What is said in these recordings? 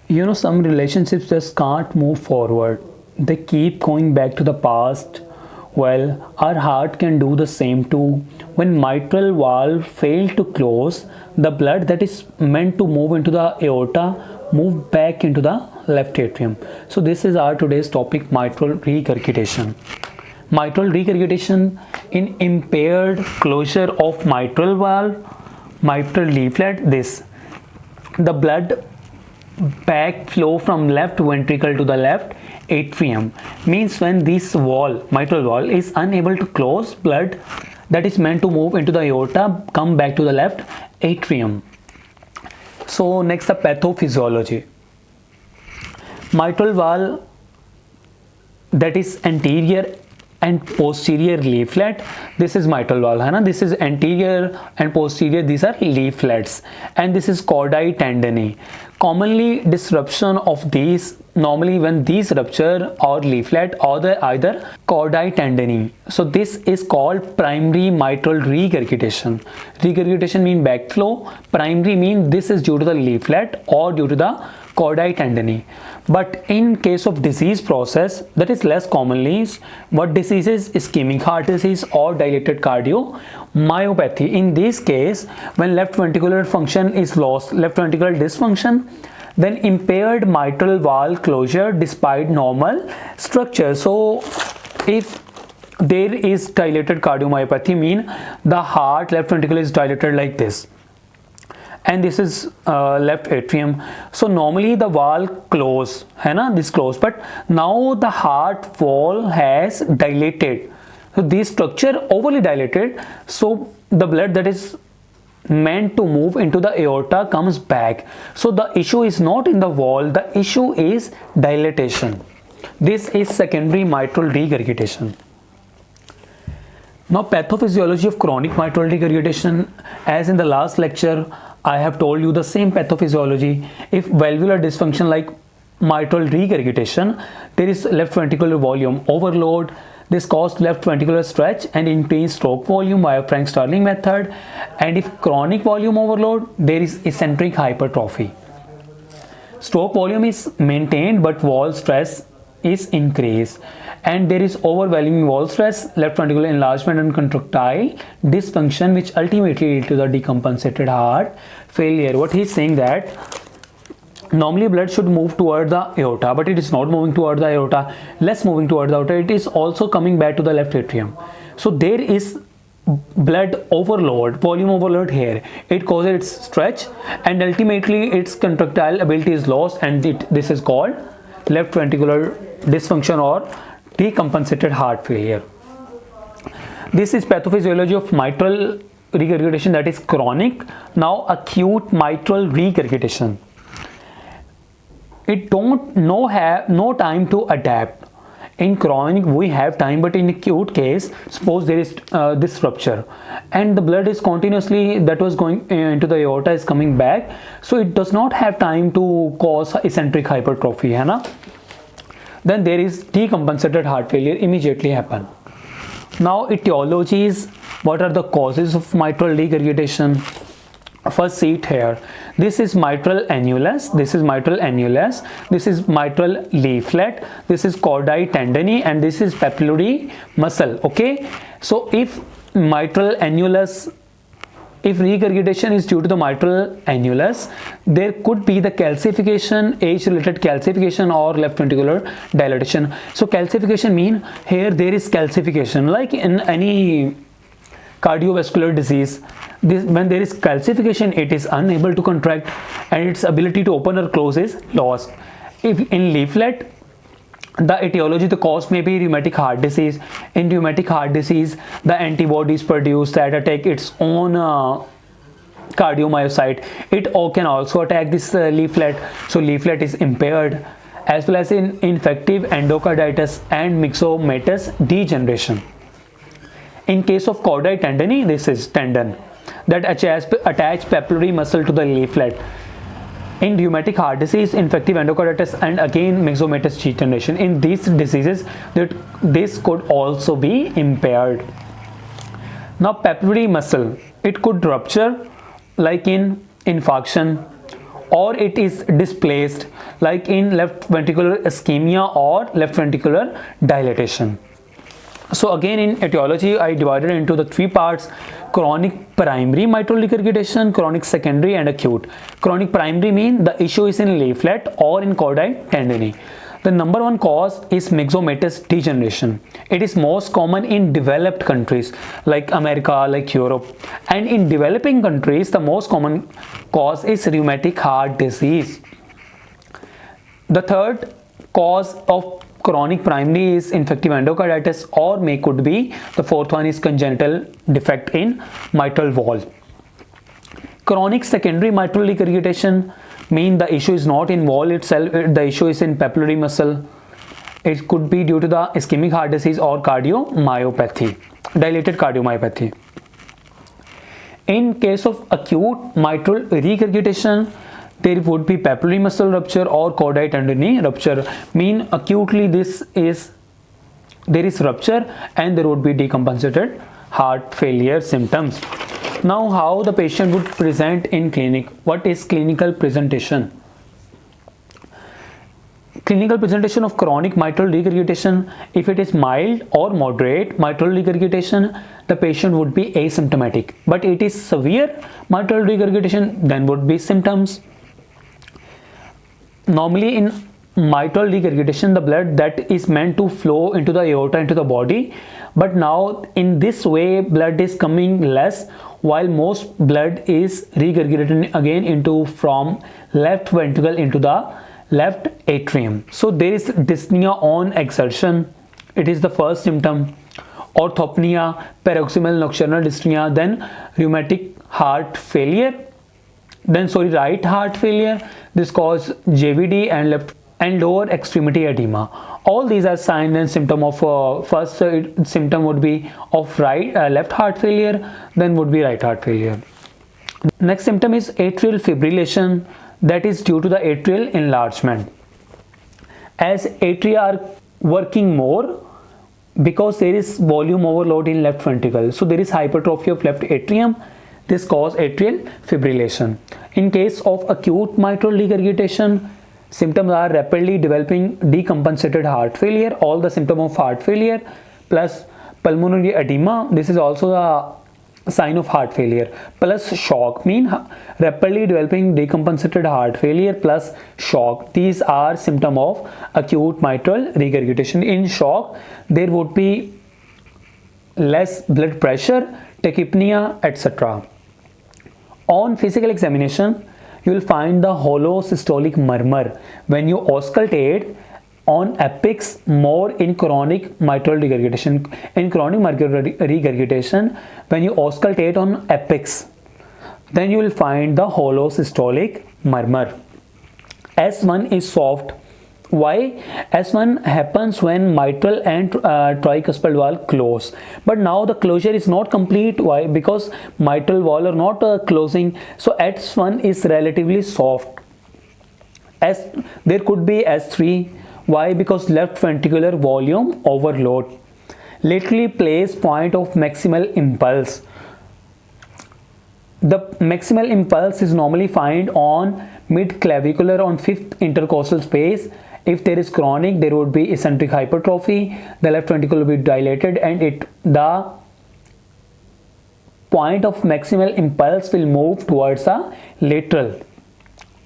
You know, some relationships just can't move forward. They keep going back to the past. Well, our heart can do the same too. When mitral valve fail to close, the blood that is meant to move into the aorta move back into the left atrium. So this is our today's topic, mitral regurgitation. Mitral regurgitation in impaired closure of mitral valve, mitral leaflet. The blood backflow from left ventricle to the left atrium means when this mitral valve is unable to close, blood that is meant to move into the aorta come back to the left atrium. So next, the pathophysiology. Mitral valve that is anterior and posterior leaflet. This is mitral valve, है ना? This is anterior and posterior, these are leaflets, and this is chordae tendineae. Commonly disruption of these, normally when these rupture or leaflet or the either chordae tendineae. So this is called primary mitral regurgitation. Regurgitation mean backflow, primary mean this is due to the leaflet or due to the chordae tendineae. But in case of disease process, that is less commonly, what diseases? Ischemic heart disease or dilated cardiomyopathy. In this case, when left ventricular function is lost, left ventricular dysfunction, then impaired mitral valve closure despite normal structure. So if there is dilated cardiomyopathy, mean the heart left ventricle is dilated like this, and this is left atrium. So normally the valve close, है ना, this close, but now the heart wall has dilated. So this structure overly dilated, so the blood that is meant to move into the aorta comes back. So the issue is not in the wall, the issue is dilatation. This is secondary mitral regurgitation. Now, pathophysiology of chronic mitral regurgitation. As in the last lecture, I have told you the same pathophysiology. If valvular dysfunction like mitral regurgitation, there is left ventricular volume overload. This causes left ventricular stretch and increased stroke volume via Frank-Starling method. And if chronic volume overload, there is eccentric hypertrophy. Stroke volume is maintained, but wall stress is increased, and there is overwhelming wall stress, left ventricular enlargement and contractile dysfunction, which ultimately lead to the decompensated heart failure. What he is saying that normally blood should move toward the aorta, but it is not moving toward the aorta, less moving toward the aorta, it is also coming back to the left atrium. So there is blood overload, volume overload here. It causes its stretch, and ultimately its contractile ability is lost, and this is called left ventricular dysfunction or decompensated heart failure. This is pathophysiology of mitral regurgitation, that is chronic. Now acute mitral regurgitation. It don't have no time to adapt. In chronic we have time, but in acute case, suppose there is this rupture and the blood is continuously that was going into the aorta is coming back, so it does not have time to cause eccentric hypertrophy, है ना? Then there is decompensated heart failure immediately happen. Now etiologies, what are the causes of mitral regurgitation? First, see it here. This is mitral annulus, this is mitral annulus, this is mitral leaflet, this is chordae tendineae, and this is papillary muscle. Okay, so if mitral annulus, if regurgitation is due to the mitral annulus, there could be the calcification, age-related calcification or left ventricular dilatation. So calcification mean here there is calcification, like in any cardiovascular disease. When there is calcification, it is unable to contract and its ability to open or close is lost. If in leaflet, the etiology, the cause may be rheumatic heart disease. In rheumatic heart disease, the antibodies produced that attack its own cardiomyocyte. It can also attack this leaflet, so leaflet is impaired, as well as in infective endocarditis and myxomatous degeneration. In case of chordae tendineae, this is tendon that attach papillary muscle to the leaflet. In rheumatic heart disease, infective endocarditis, and again myxomatous degeneration, in these diseases this could also be impaired. Now papillary muscle, it could rupture like in infarction or it is displaced, like in left ventricular ischemia or left ventricular dilatation. So again, in etiology, I divided into the three parts: chronic primary mitral regurgitation, chronic secondary, and acute. Chronic primary means the issue is in leaflet or in chordate tendineae. The number one cause is myxomatous degeneration. It is most common in developed countries like America, like Europe, and in developing countries, the most common cause is rheumatic heart disease. The third cause of chronic primary is infective endocarditis, or could be the fourth one is congenital defect in mitral valve. Chronic secondary mitral regurgitation mean the issue is not in valve itself, the issue is in papillary muscle. It could be due to the ischemic heart disease or cardiomyopathy, dilated cardiomyopathy. In case of acute mitral regurgitation, there would be papillary muscle rupture or chordate tendineae rupture. Mean acutely there is rupture and there would be decompensated heart failure symptoms. Now, how the patient would present in clinic? What is clinical presentation? Clinical presentation of chronic mitral regurgitation: if it is mild or moderate mitral regurgitation, the patient would be asymptomatic. But it is severe mitral regurgitation, then would be symptoms. Normally in mitral regurgitation, the blood that is meant to flow into the aorta, into the body, but now in this way blood is coming less, while most blood is regurgitating again into from left ventricle into the left atrium. So there is dyspnea on exertion, it is the first symptom. Orthopnea, paroxysmal nocturnal dyspnea, then rheumatic heart failure, then right heart failure. This cause JVD and left and lower extremity edema. All these are signs and symptom of first symptom would be of left heart failure, then would be right heart failure. Next symptom is atrial fibrillation, that is due to the atrial enlargement. As atria are working more, because there is volume overload in left ventricle, so there is hypertrophy of left atrium. This causes atrial fibrillation. In case of acute mitral regurgitation, symptoms are rapidly developing decompensated heart failure, all the symptom of heart failure, plus pulmonary edema. This is also a sign of heart failure, plus shock, mean rapidly developing decompensated heart failure plus shock. These are symptom of acute mitral regurgitation. In shock, there would be less blood pressure, tachypnea, etc. On physical examination, you will find the hollow systolic murmur when you auscultate on apex more in chronic mitral regurgitation. In chronic mitral regurgitation, when you auscultate on apex, then you will find the hollow systolic murmur. S1 is soft. Why? S1 happens when mitral and tricuspid valve close, but now the closure is not complete. Why? Because mitral valve are not closing, so S1 is relatively soft. There could be S3. Why? Because left ventricular volume overload. Laterally placed point of maximal impulse. The maximal impulse is normally found on mid-clavicular on 5th intercostal space. If there is chronic, there would be eccentric hypertrophy, the left ventricle will be dilated, and the point of maximal impulse will move towards the lateral.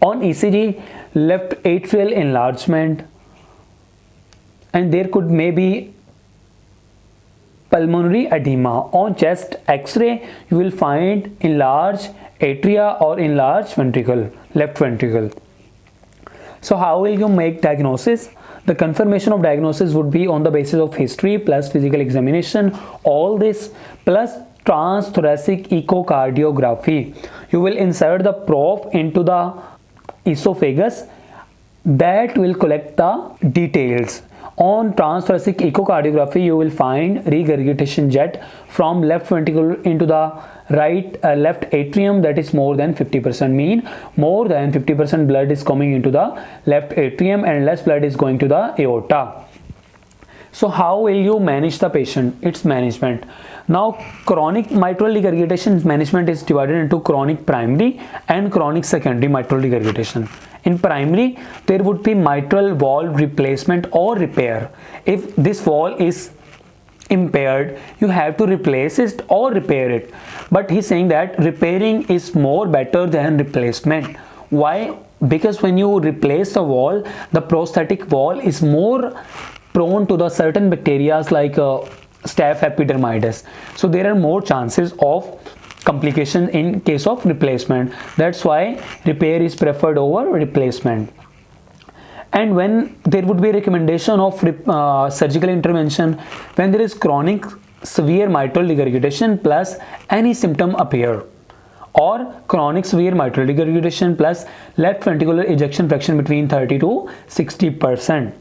On ECG, left atrial enlargement, and there could maybe pulmonary edema. On chest X-ray, you will find enlarged atria or enlarged ventricle, left ventricle. So how will you make diagnosis? The confirmation of diagnosis would be on the basis of history plus physical examination, all this plus transthoracic echocardiography. You will insert the probe into the esophagus, that will collect the details. On transthoracic echocardiography, you will find regurgitation jet from left ventricle into the left atrium, that is more than 50%, mean more than 50% blood is coming into the left atrium and less blood is going to the aorta. So how will you manage the patient? It's management. Now chronic mitral regurgitation management is divided into chronic primary and chronic secondary mitral regurgitation. In primary, there would be mitral valve replacement or repair. If this valve is impaired, you have to replace it or repair it. But he's saying that repairing is more better than replacement. Why? Because when you replace a valve, the prosthetic valve is more prone to the certain bacteria like staph epidermidis. So there are more chances of complication in case of replacement. That's why repair is preferred over replacement. And when there would be a recommendation of surgical intervention when there is chronic severe mitral regurgitation plus any symptom appear, or chronic severe mitral regurgitation plus left ventricular ejection fraction between 30 to 60%.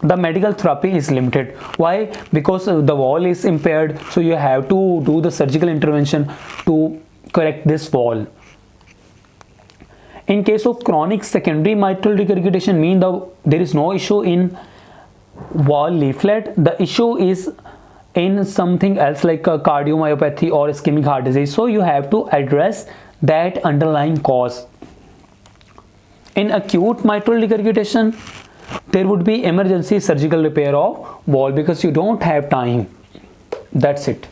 The medical therapy is limited. Why? Because the wall is impaired, so you have to do the surgical intervention to correct this wall. In case of chronic secondary mitral regurgitation, there is no issue in wall leaflet. The issue is in something else like cardiomyopathy or ischemic heart disease. So you have to address that underlying cause. In acute mitral regurgitation, there would be emergency surgical repair of wall because you don't have time. That's it.